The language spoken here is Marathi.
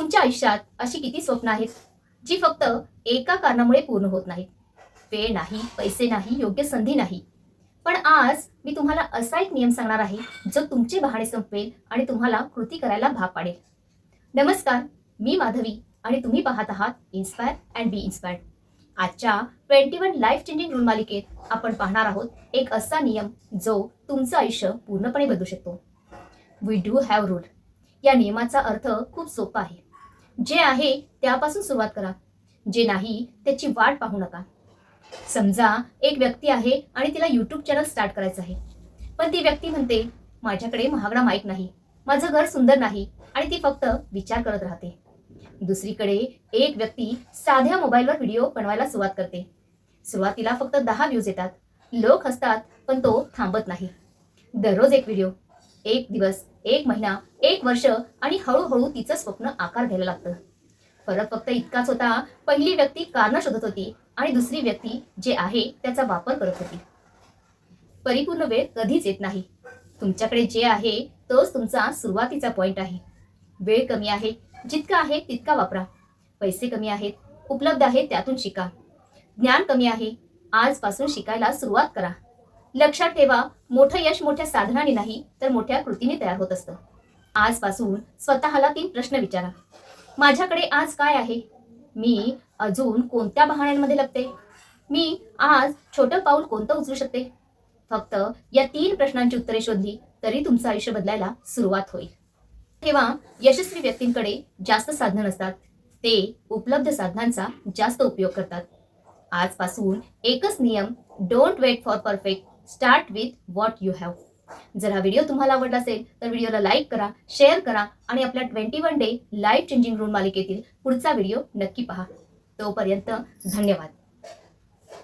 तुमच्या आयुष्यात अशी किती स्वप्न आहेत जी फक्त एका कारणामुळे पूर्ण होत नाहीत? वेळ नाही, पैसे नाही, योग्य संधी नाही. पण आज मी तुम्हाला असा एक नियम सांगणार आहे जो तुमचे बहाणे संपवेल आणि तुम्हाला कृती करायला भाग पाडेल. नमस्कार, मी माधवी आणि तुम्ही पाहत आहात इन्स्पायर अँड बी इन्स्पायर्ड. आजच्या 21 लाईफ चेंजिंग रूल मालिकेत आपण पाहणार आहोत एक असा नियम जो तुमचं आयुष्य पूर्णपणे बदलू शकतो. We do have rule. या नियमाचा अर्थ खूप सोपा आहे. जे आहे त्यापासून सुरुवात करा, जे नाही त्याची वाट पाहू नका. समजा एक व्यक्ती आहे आणि तिला यूट्यूब चॅनल स्टार्ट करायचं आहे, पण ती व्यक्ती म्हणते माझ्याकडे महागडा माईक नाही, माझं घर सुंदर नाही आणि ती फक्त विचार करत राहते. दुसरीकडे एक व्यक्ती साध्या मोबाईलवर व्हिडिओ बनवायला सुरुवात करते. सुरुवातीला फक्त 10 व्ह्यूज येतात, लोक हसतात, पण तो थांबत नाही. दररोज एक व्हिडिओ, एक दिवस, एक महिना, एक वर्ष आणि हळूहळू तिचं स्वप्न आकार घ्यायला लागतं. फरक फक्त इतकाच होता, पहिली व्यक्ती कारण शोधत होती आणि दुसरी व्यक्ती जे आहे त्याचा वापर करत होती. परिपूर्ण वेळ कधीच येत नाही. तुमच्याकडे जे आहे तोच तुमचा सुरुवातीचा पॉइंट आहे. वेळ कमी आहे, जितका आहे तितका वापरा. पैसे कमी आहेत, उपलब्ध आहेत त्यातून शिका. ज्ञान कमी आहे, आजपासून शिकायला सुरुवात करा. लक्षात ठेवा, मोठं यश मोठ्या साधनाने नाही तर मोठ्या कृतीने तयार होत असतं. आजपासून स्वतःला 3 प्रश्न विचारा. माझ्याकडे आज काय आहे? मी अजून कोणत्या बहाण्यांमध्ये लपते? मी आज छोटं पाऊल कोणतं उचलू शकते? फक्त या 3 प्रश्नांची उत्तरे शोधली तरी तुमचं आयुष्य बदलायला सुरुवात होईल. तेव्हा यशस्वी व्यक्तींकडे जास्त साधनं नसतात, ते उपलब्ध साधनांचा जास्त उपयोग करतात. आजपासून एकच नियम, don't wait for perfect, start with what you have. जर हा व्हिडिओ तुम्हाला आवडला असेल तर व्हिडिओला लाईक करा, शेअर करा आणि आपल्या 21 डे लाईफ चेंजिंग रूल मालिकेतील पुढचा व्हिडिओ नक्की पहा. तोपर्यंत धन्यवाद.